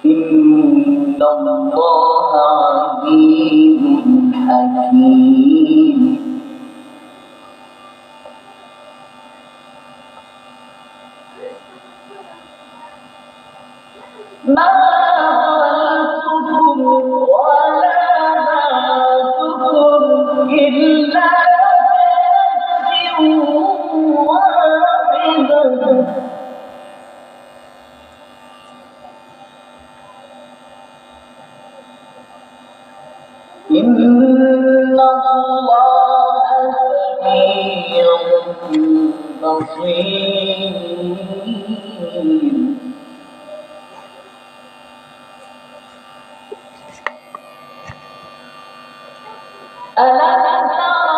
إن الله عزيز حكيم ما خلقكم ولا بعثكم إلا كنفس واحدة إن الله سميع بصير ألم تر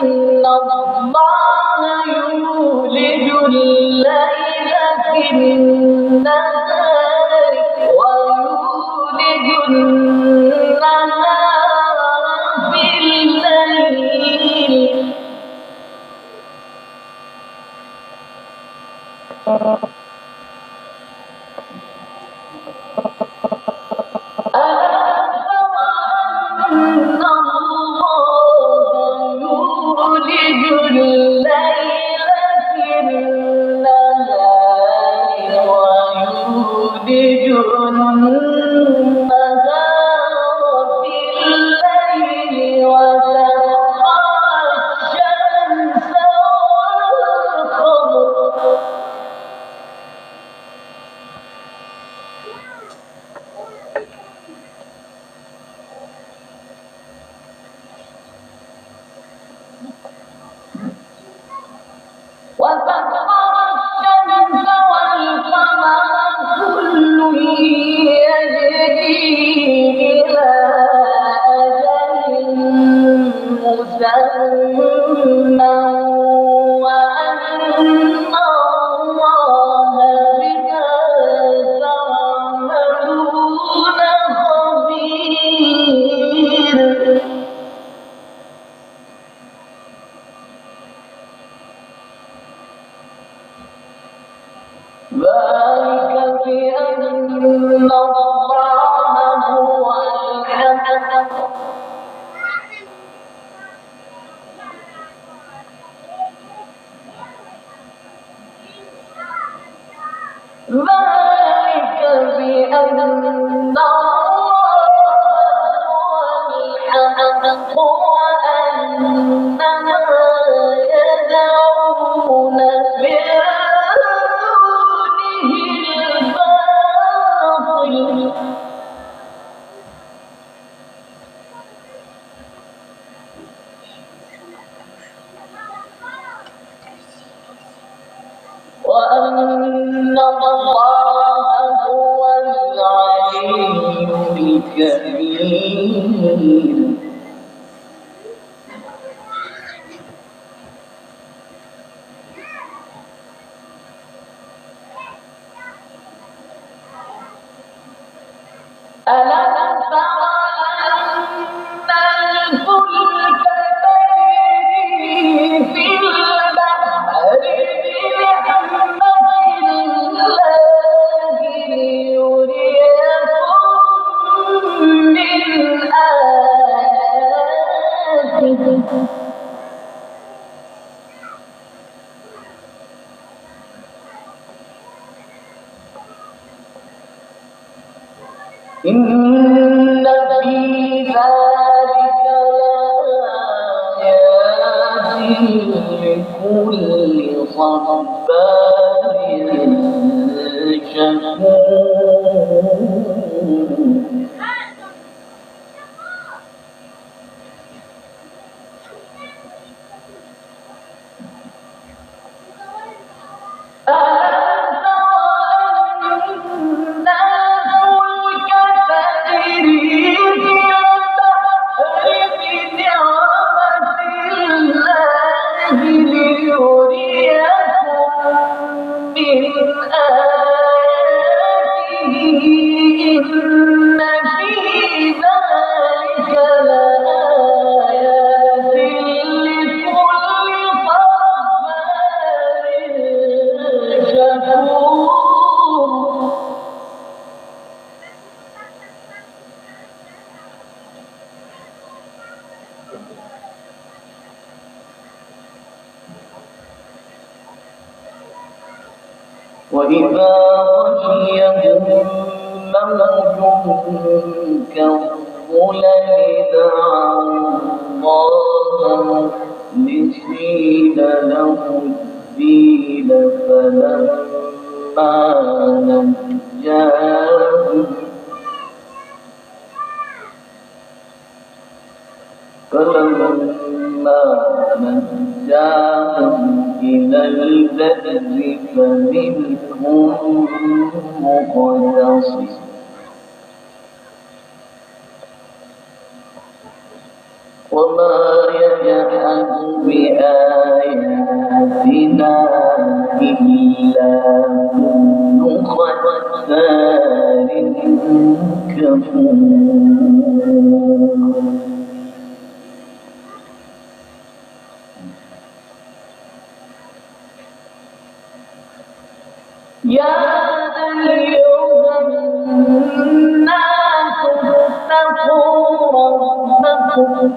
أن الله يولج الليل في النهار ويولج النهار في الليل وسخر الشمس والقمر كل يجري إلى أجل مسمى وأن الله بما تعملون خبير ذلك بأن الله هو الحق ذلك بأن الله هو الحق وأن ما يدعون من وأن الله هو العلي الكبير ألم تر أن الفلك تجري في البحر بنعمة الله ليريكم من آياته إن في ذلك لآيات لكل صبار شكور وإذا غشيهم موج كالظلل دعوا الله مخلصين له الدين فلما نجاهم إلى البر فمنهم مقتصد وما يجحد بآياتنا إلا كل ختار كفور يا أيها الناس اتقوا ربكم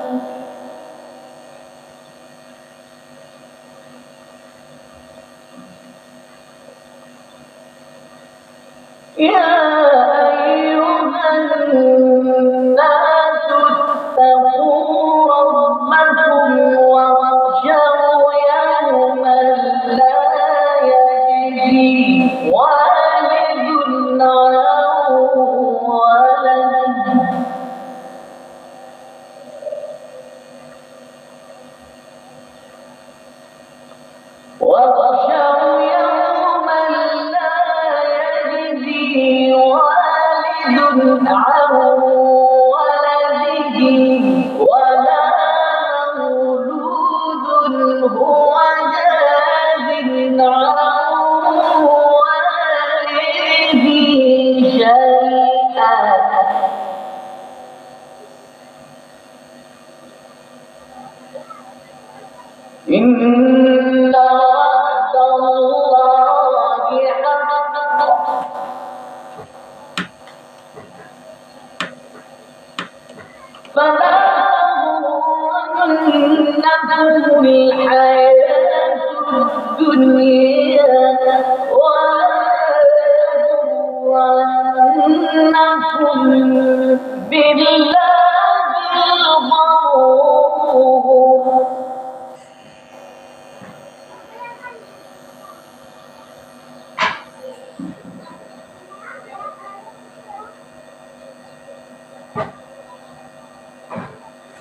يا أيها الناس اتقوا ربكم واخشوا يوما لا يجزي والد عن ولده واخشوا يوما لا يجزي والد عن ولده ولا مولود هو جاز عن والده شيئا إن وعد الله حق فلا تغرنكم الحياة الدنيا ولا يغرنكم بالله الغرور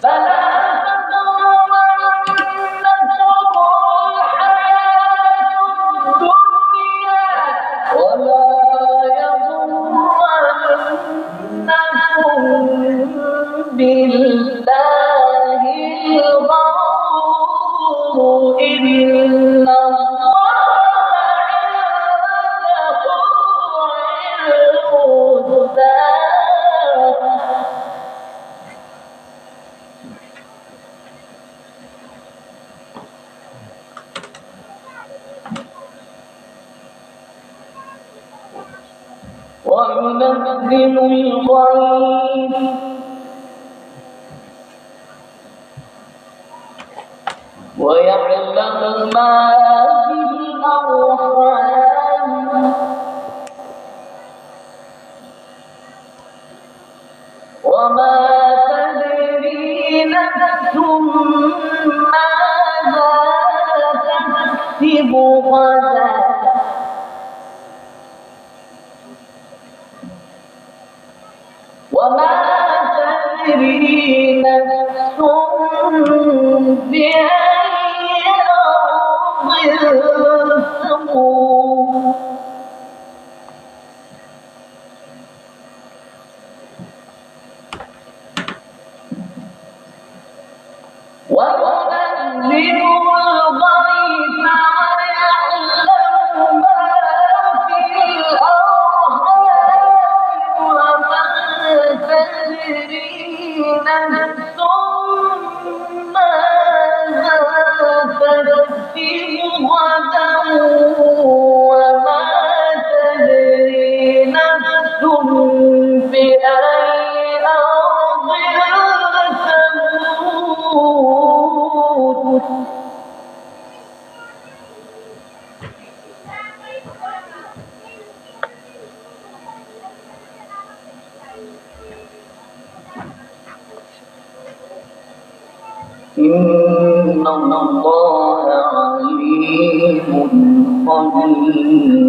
فلا تغرنكم الحياة الدنيا ولا يغرنكم بالله الغرور إن الله عنده علم الساعة وينزل الغيث ويعلم ما في الأرحام وما تدري نفس ماذا تكسب غدا وما تدري نفس بأي أرض تموت وينزل الغيث ويعلم ما في الأرحام وما تدري نفس ماذا تكسب غدا وما تدري نفس بأي أرض تموت إن الله عليم خبير.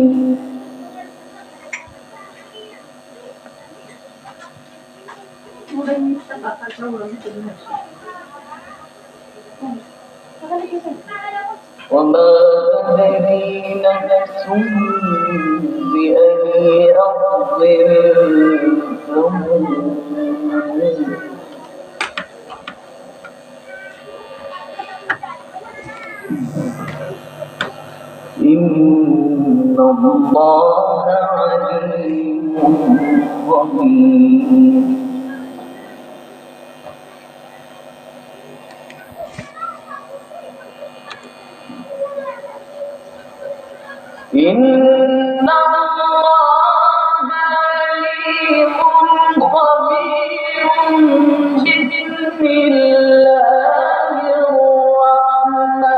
وما تدري نفس بأي أرض تموت. إن الله عليم خبير. إن الله عليم خبير. بسم الله الرحمن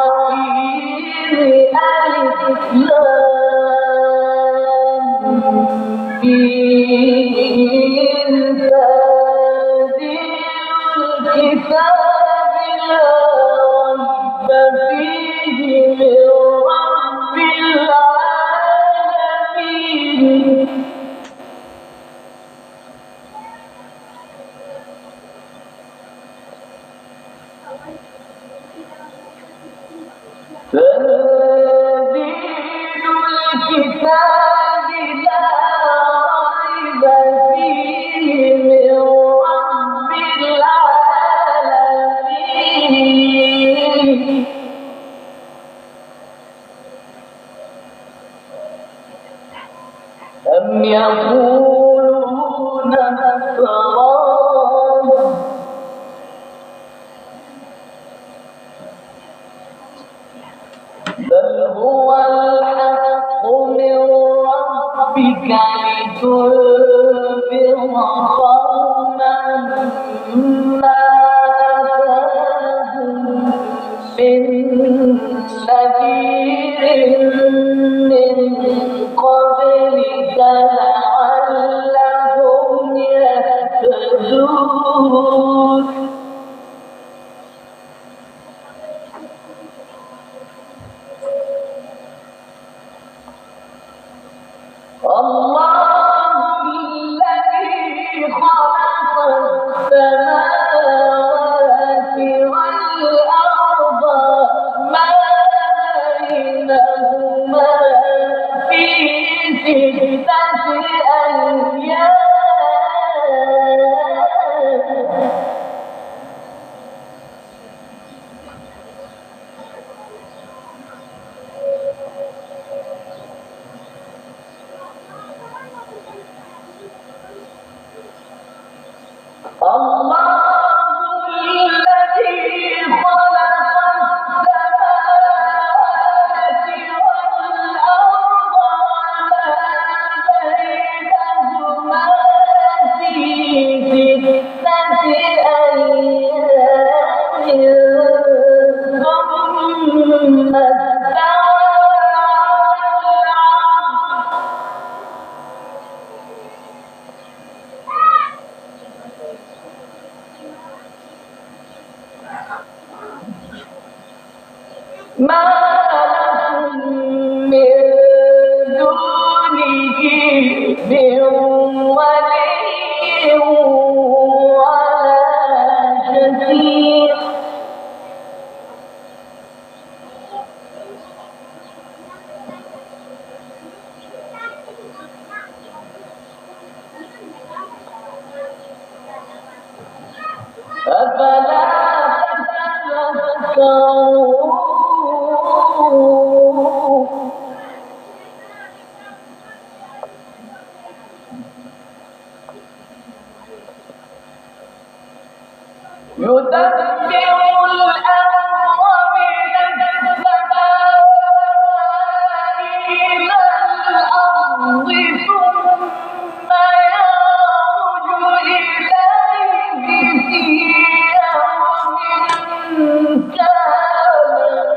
الرحيم. ألف لام ميم. تنزيل الكتاب لا ريب فيه من رب العالمين. تنزيل الكتاب لا ريب فيه من رب العالمين. أم يقولون افتراه بل هو الحق من ربك لتنذر قوما ما أتاهم من نذير من قبلك لعلهم يهتدون. الله الذي خلق السماوات والأرض ما بينهما في 6 أيام. الله الذي خلق السماوات والأرض وما بينهما في 6 أيام ثم استوى على ما لكم من دونه من ولي ولا شفيع. أفلا تتذكرون. يدبر الأمر من السماء إلى الأرض ثم يعرج إليه في يوم كان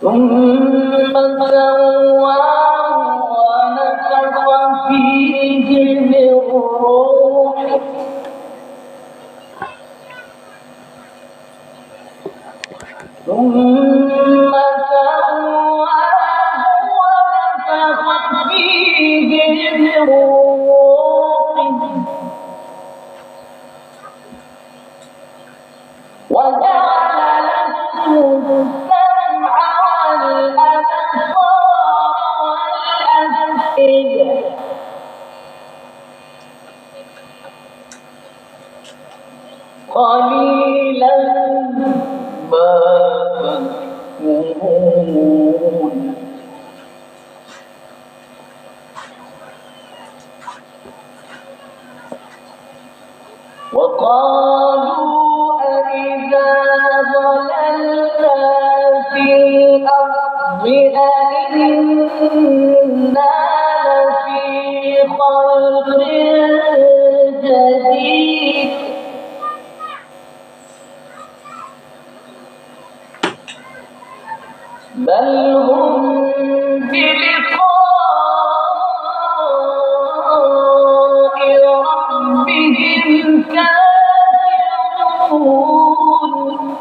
ثم سواه ونفخ فيه من روحه ثم سواه ونفخ فيه من روحه وجعل لكم السمع والأبصار والأفئدة قليلا ما تذكرون وقالوا أإذا ضللنا في الأرض أإنا لفي خلق جديد بل هم بلقاء ربهم كافرون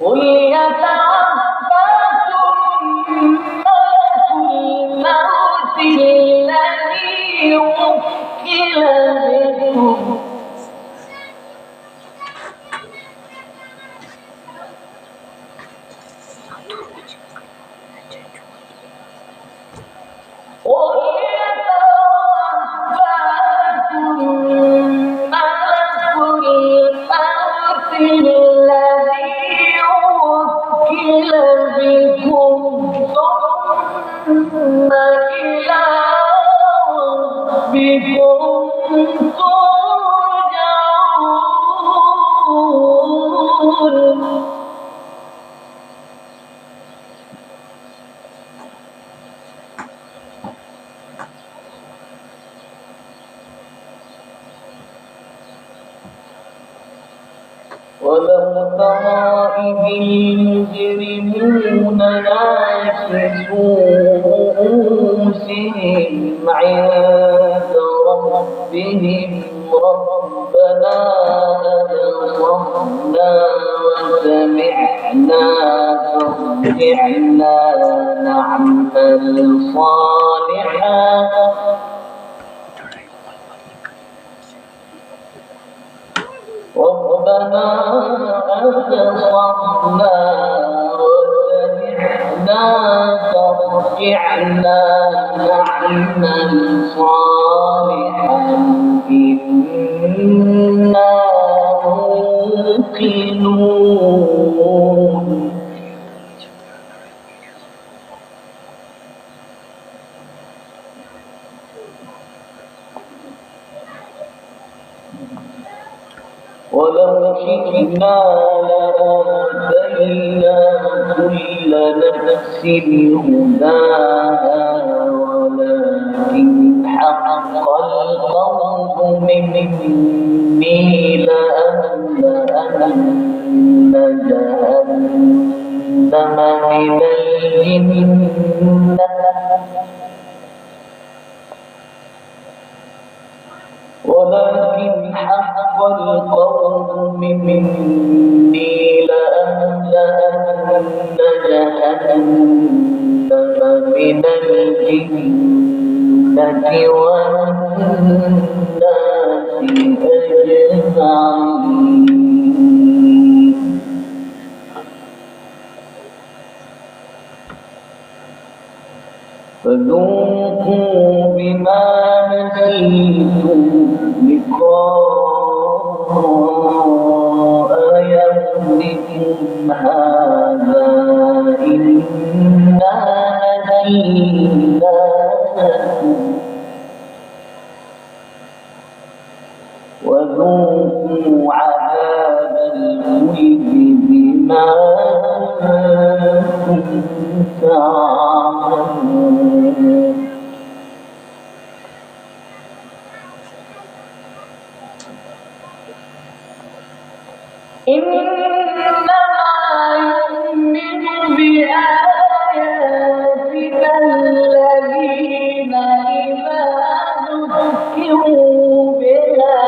قل يتوفاكم ملك الموت الذي وكل بكم ثم إلى ربكم ترجعون ولو ترى إذ المجرمون ناكسوا رؤوسهم عند ربهم ربنا أبصرنا وسمعنا فارجعنا نعمل صالحا ربنا أبصرنا وسمعنا فارجعنا نعمل صالحا إنا موقنون ولو شئنا لآتينا كل نفس هداها ولكن حق القول مني لأملأن جهنم من الجنة ولكن حق القول مني لأملأن جهنم من الجنة والناس أجمعين فذوقوا بما نسيتم لقاء يومكم هذا إنا نسيناكم وذوقوا عذاب الخلد بما كنتم تعملون إنما يؤمن بآياتنا الذين إذا ذكروا بها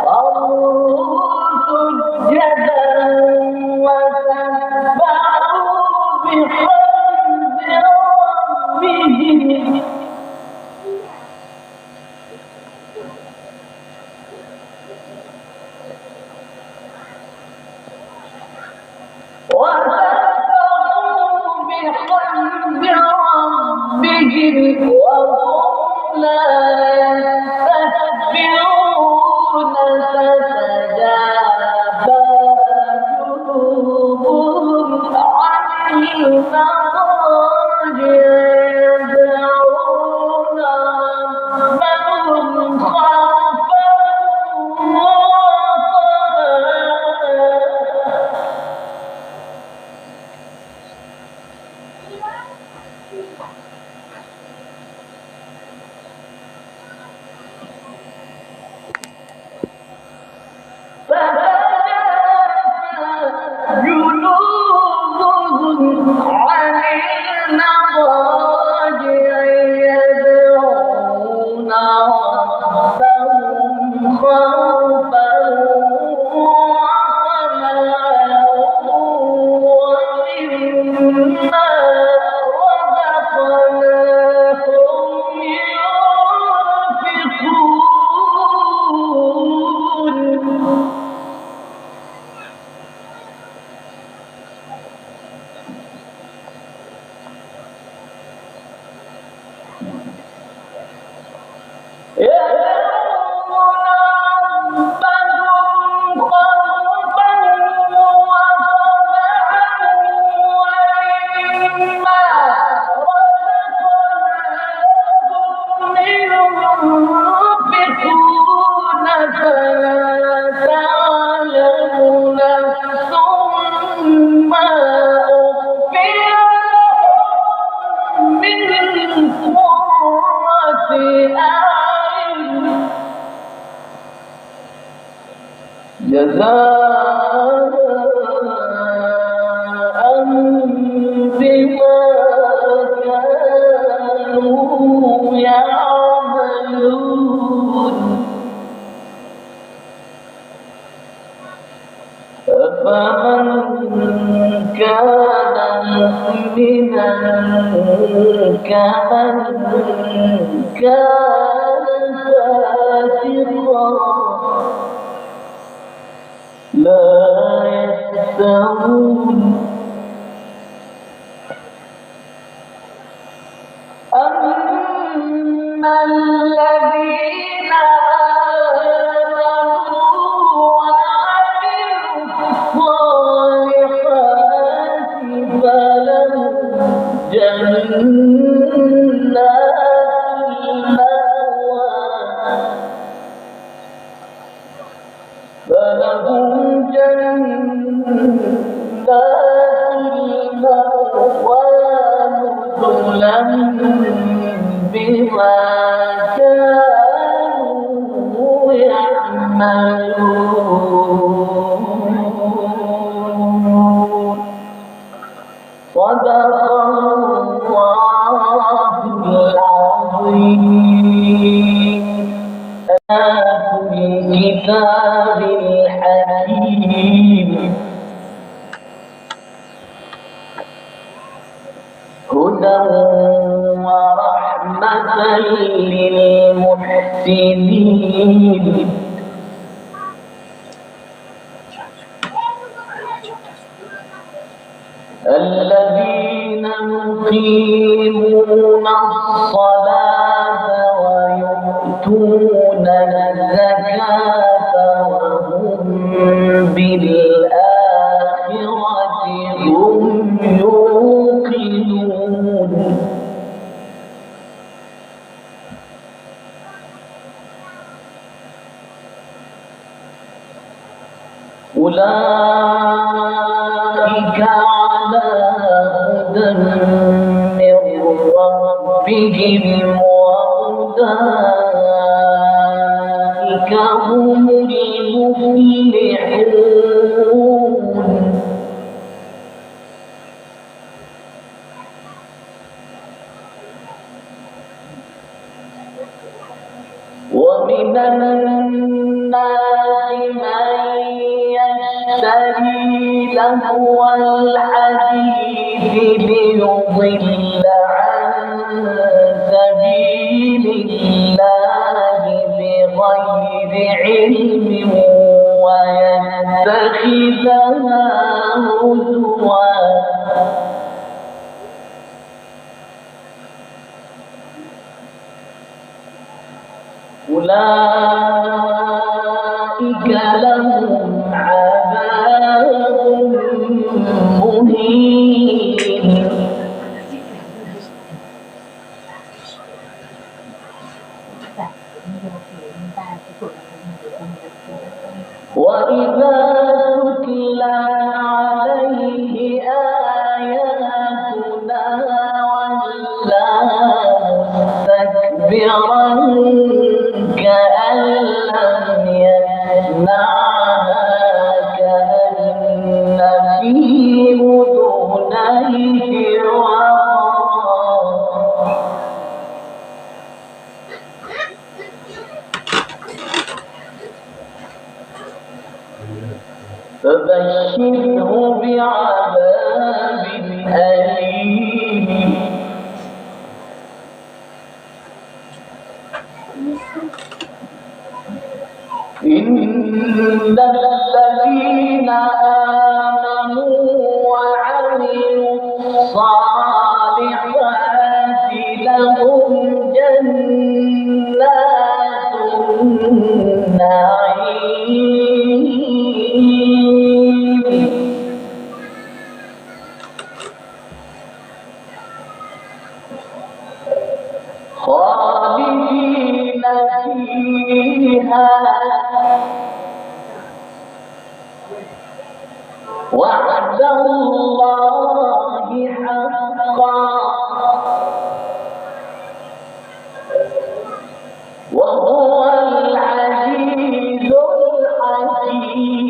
خروا سجدا وسبحوا بحمد ربهم وَأَنْ جزاء بما كانوا يعملون أفمن كان مؤمنا كمن كان فاسقا لا يستوون أما الذين آمنوا وعملوا الصالحات فلهم جنات المأوى نزلا بما كانوا يعملون صدق الله العظيم الكتاب الحكيم هدى ورحمة للمحسنين الذين يقيمون الصلاة ويؤتون الزكاة وهم بالآخرة هم يوقنون أولئك على هدى من ربهم وأولئك هم المفلحون ومن الناس من يشتري لهو الحديث ليضل عن سبيل الله بغير علم ويتخذها هزوا أولئك لهم عذاب مهين وإذا تتلى عليه آياتنا ولى مستكبرا كأن لم يسمعها كأن في أذنيه وقرا فبشره بعذاب أليم إن الذين آمنوا وعملوا الصالحات لهم جنات النعيم خالدين فيها وعد الله حقا وهو العزيز الحكيم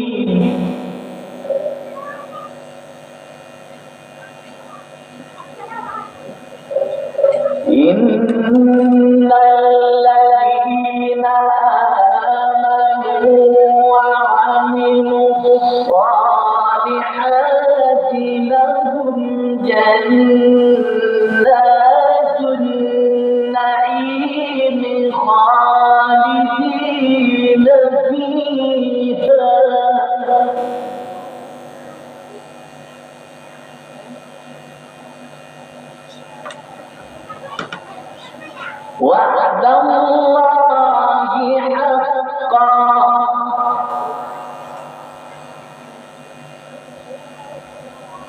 وعد الله حقا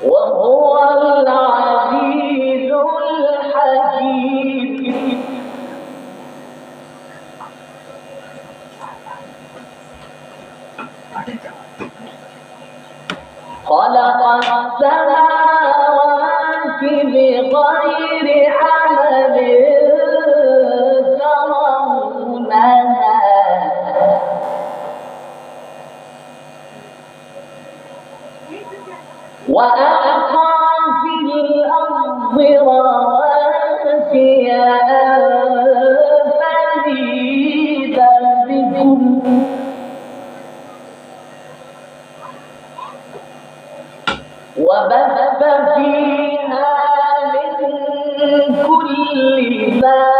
وهو العزيز الحكيم خلق السماوات بغير عمد ترونها وألقى في الأرض رواسي أن تميد بكم وبث فيها من كل دابة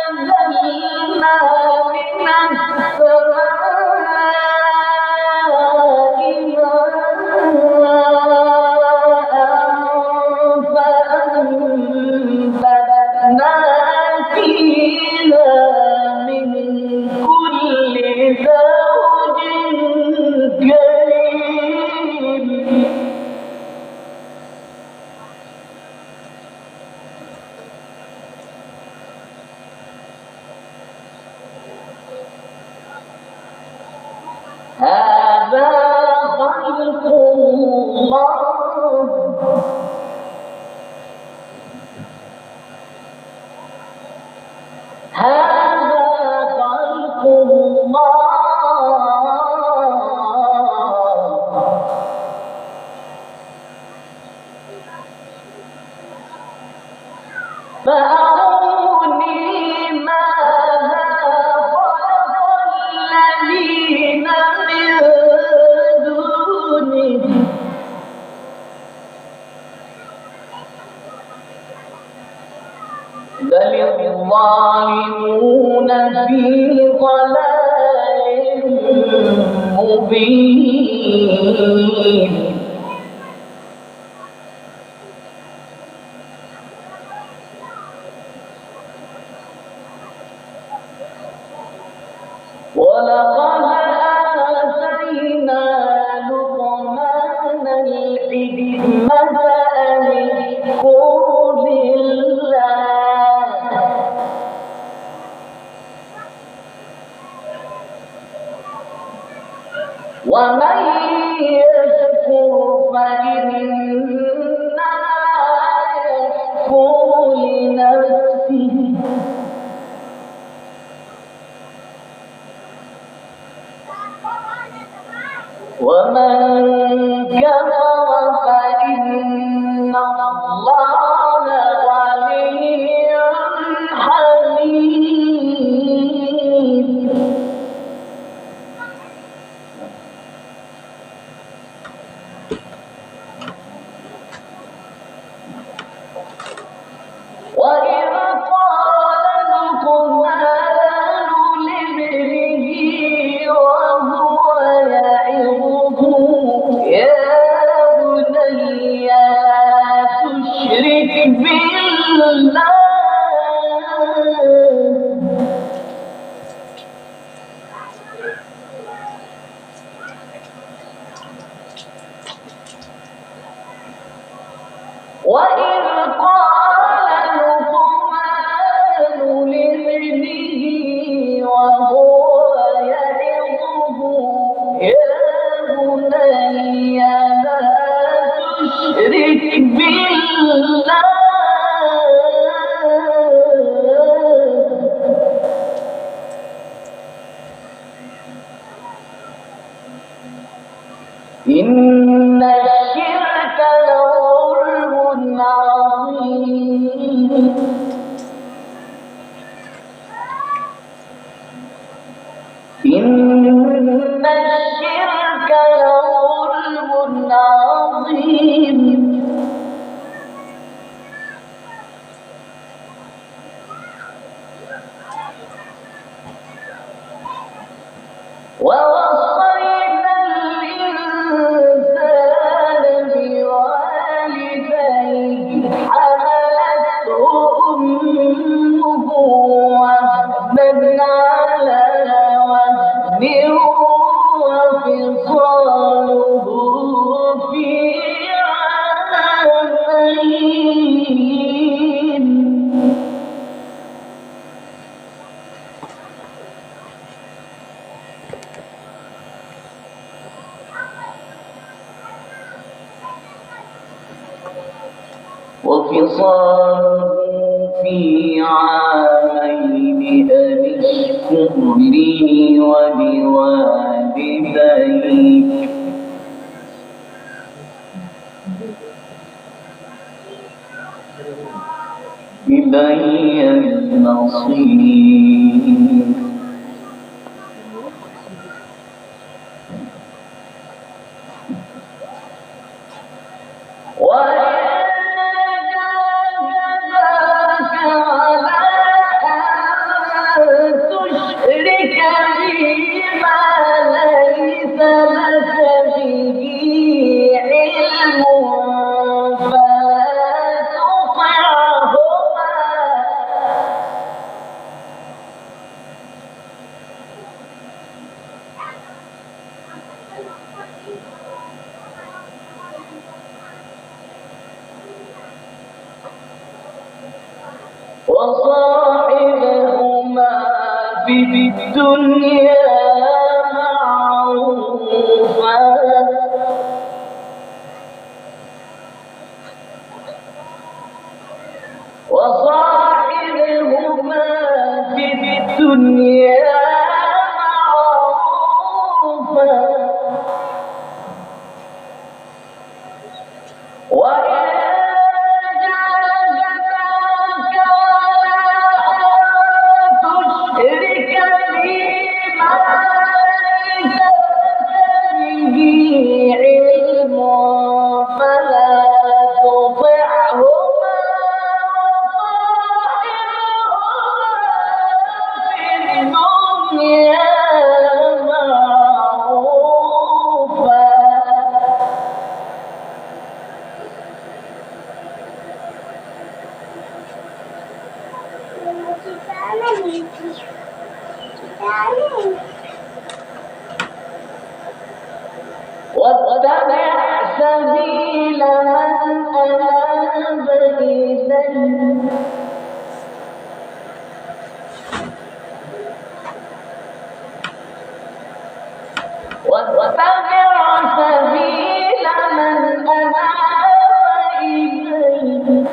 وأنزلنا من السماء ماء فأنبتنا فيها من كل زوج كريم هذا خلق الله هذا خلق الله فأروني ماذا خلق الذين من دونه بل الظالمون في ضلال مبين ولقد آتينا لقمان الحكمة أن اشكر لله ومن يشكر فإنما يشكر لنفسه ومن كفر فإن الله غني حميد وإذ قال لقمان لابنه وهو يعظه يا بني لا تشرك بالله وإذ قال لقمان لابنه وهو يعظه يا بني لا تشرك بالله إن الشرك لظلم عظيم إن الشرك لظلم عظيم الرحيم ووصينا الإنسان بوالديه حملته أمه وهنا على وهن وفصاله في عامين وفصاله في عامين أن اشكر لي ولوالديك إلي المصير تشرك بي ما ليس لك به علم فلا تطعهما وصاحبهما في الدنيا معروفا وصاحبهما في الدنيا معروفا وإن جاهداك تشرك بي ما ليس لك به علم فلا تطعهما وصاحبهما في الدنيا معروفا واتبع سبيل من أناب إلي واتبع سبيل من أناب إلي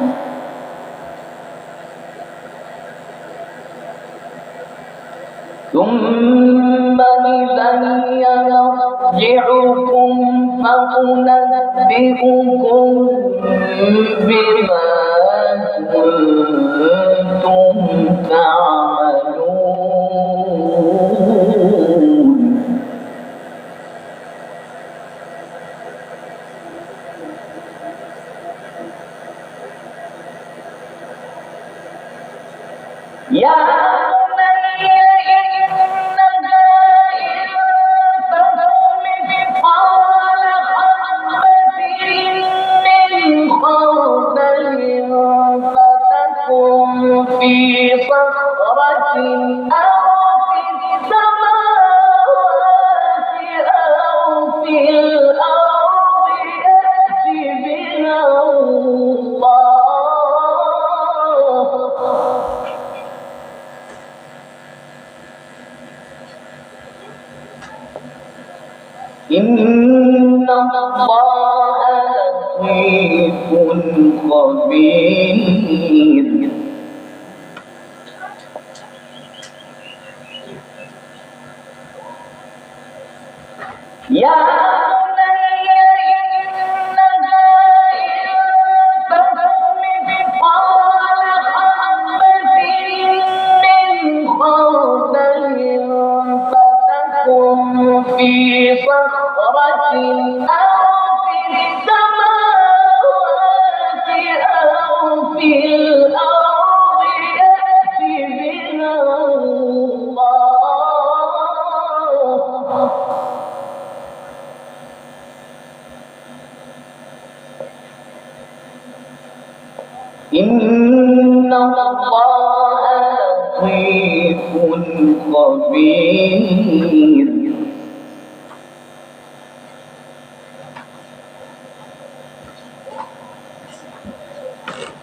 ثم إلي مرجعكم فأنبئكم بما كنتم تعملون يا في صخرة أو في السماوات أو في الأرض يأت بها الله إن الله لطيف خبير يا بني إنها إن تكن مثقال حبة من خردل فتكن في صخرة أو في السماوات إن الله لطيف خبير.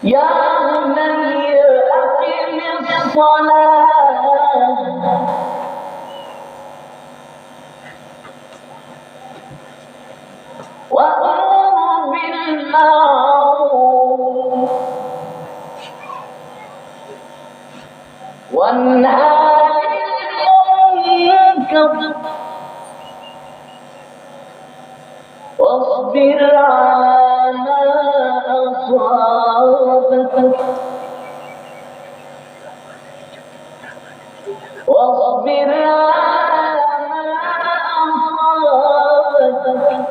يا بني أقم الصلاة وأمر بالمعروف وانهى عن المنكر واصبر على ما أصابك واصبر على ما أصابك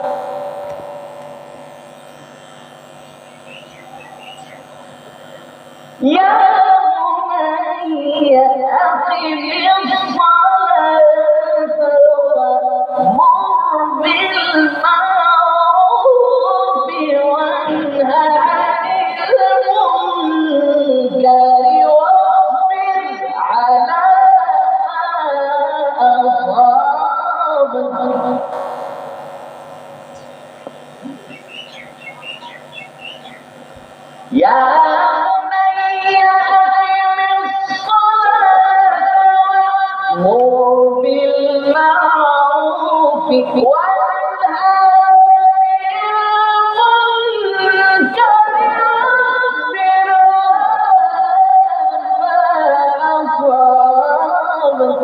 يا بني أقم الصلاة وأمر بالمعروف وانهى عن المنكر واصبر على ما أصابك يا بني أقم الصلاة وأمر بالمعروف وانهى عن المنكر واصبر على ما أصابك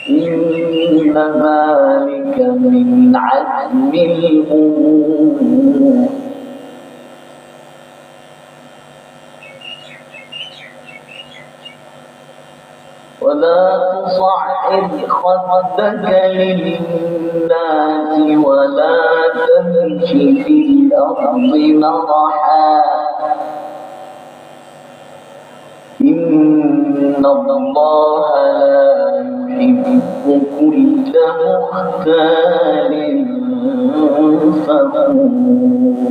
إن ذلك من عزم الأمور ولا تصعد خدك للناس ولا تمش في الأرض مرحا إن الله لا يحب كل مختال فخور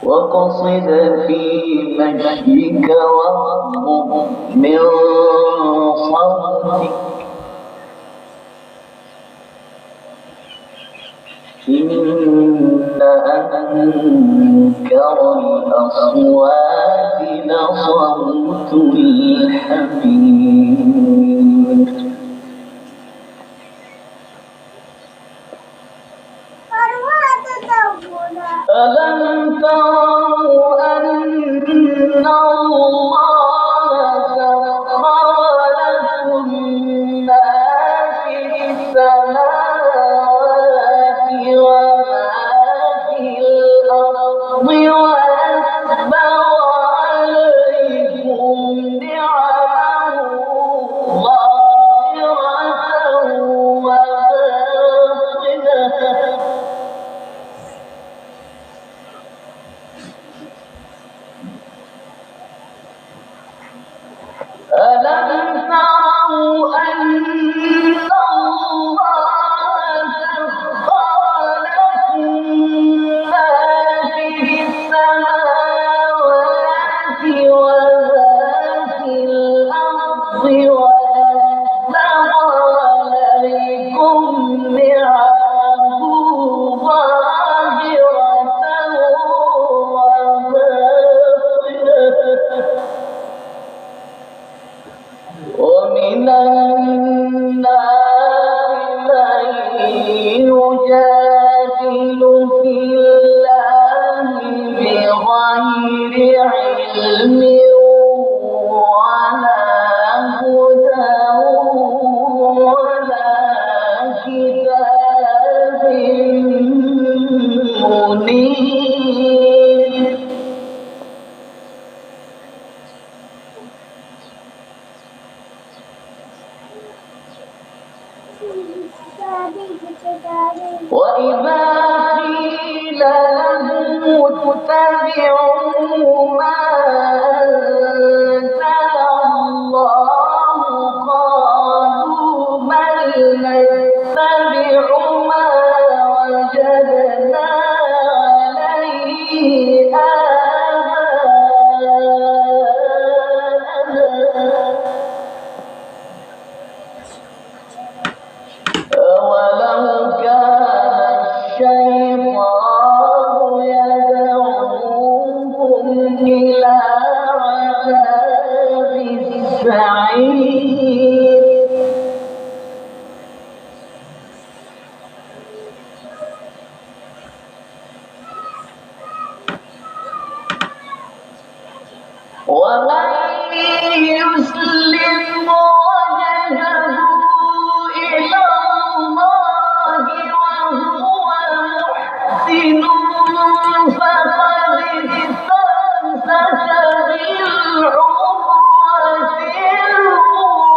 واقصد في مشيك واغضض من صوتك إن أنكر الأصوات لصوت الحمير ألم تروا أن الله سخر لكم ما في السماوات وما في الأرض وأسبغ عليكم نعمه ظاهرة وباطنة ألم تروا أن الله سخر لكم ما في السماوات وما في الأرض وأسبغ عليكم نعمه ظاهرة وباطنة ومن الناس من يجادل في الله بغير علم ولا هدى ولا كتاب منير وإذا قيل لهم اتبعوا ما أنزل الله قالوا بل نتبع ما وجدنا عليه أولو كان الشيطان يدعوهم إلى عذاب السعير ومن يسلم وجهه إلى الله وهو محسن فقد استمسك بالعروة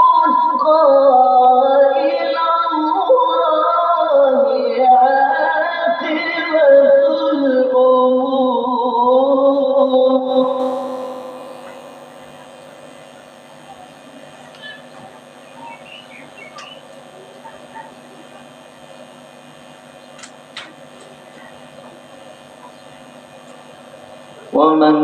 الوثقى إلى الله عاقبة الأمور. ومن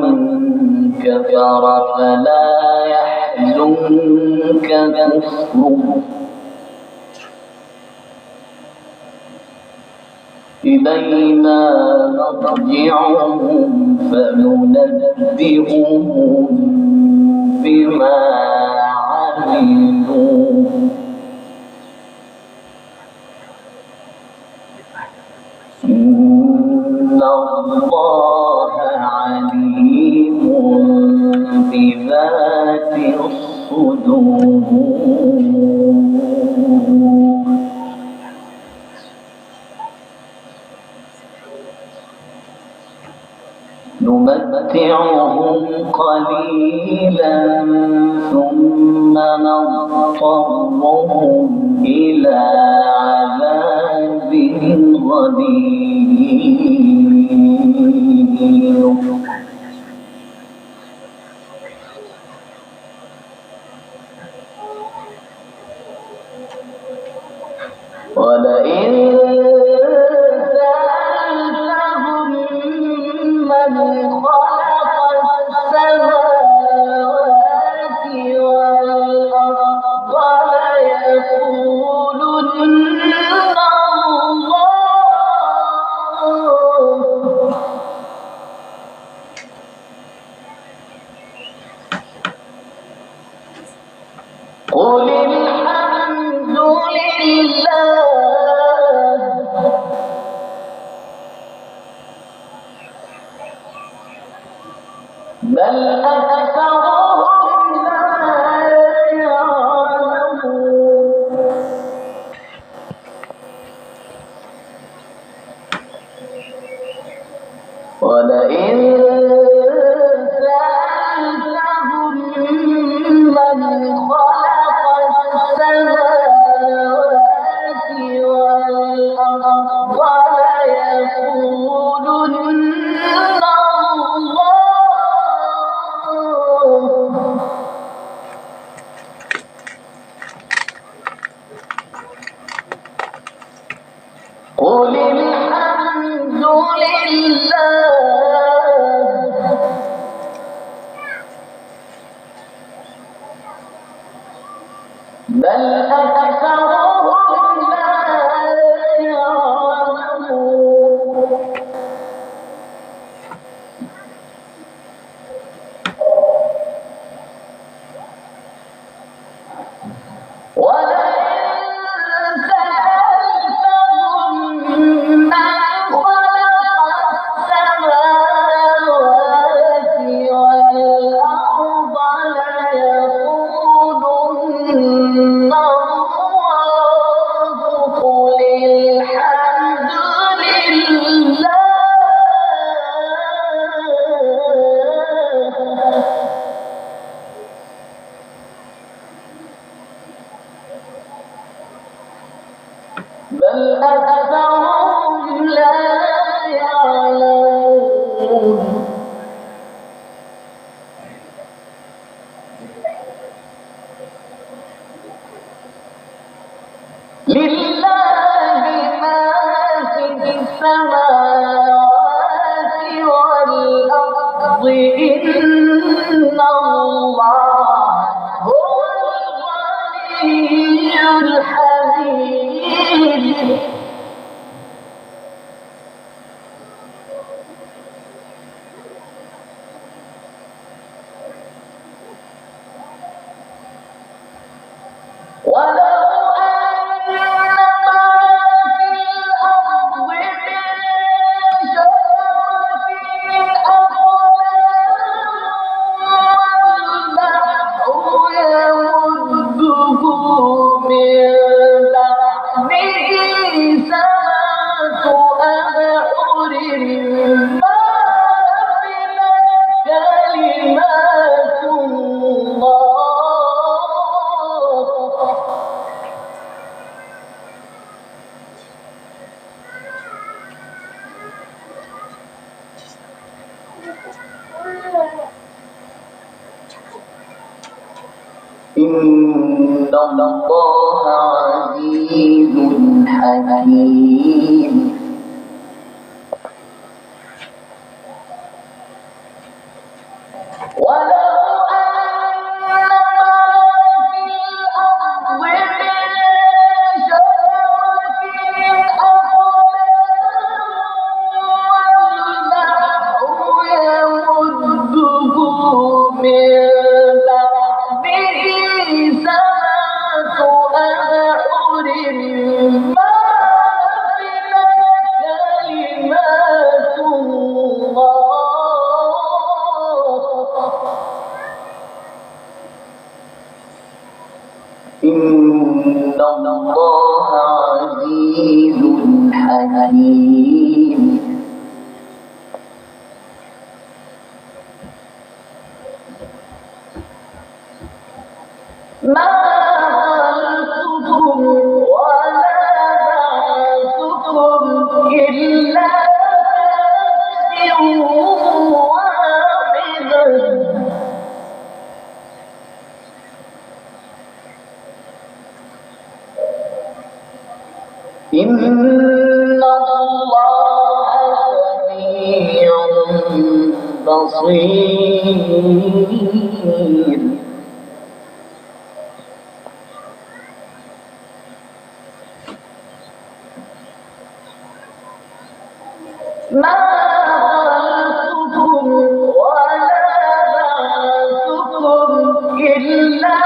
كفر فلا يحزنك كفره إلينا مرجعهم فننبئهم بما عملوا إن الله عليم بذات الصدور. نمتعهم قليلا ثم نضطرهم إلى عذاب غليظ. ولئن سألتهم من خلق السماوات والأرض ليقولن الله. قل الحمد لله بل أكثرهم لا يعلمون. ولئن سألتهم من خلق السماوات والأرض ليقولن الله. قل الحمد لله بل أكثرهم لا يعلمون. ولئن سألتهم من خلق السماوات والأرض ليقولن الله. إن الله عزيز حكيم ولو أن ما في الأرض من شجرة أقلام والبحر يمده من بعده سبعة أبحر ما نفدت كلمات الله إن الله عزيز حكيم ما خلقكم ولا بعثكم إلا كنفس واحدة إن الله سميع بصير ما خلقكم ولا بعثكم إلا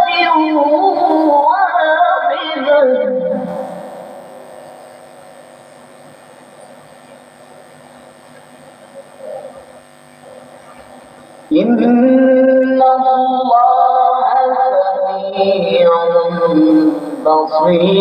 كنفس واحدة إن الله سميع بصير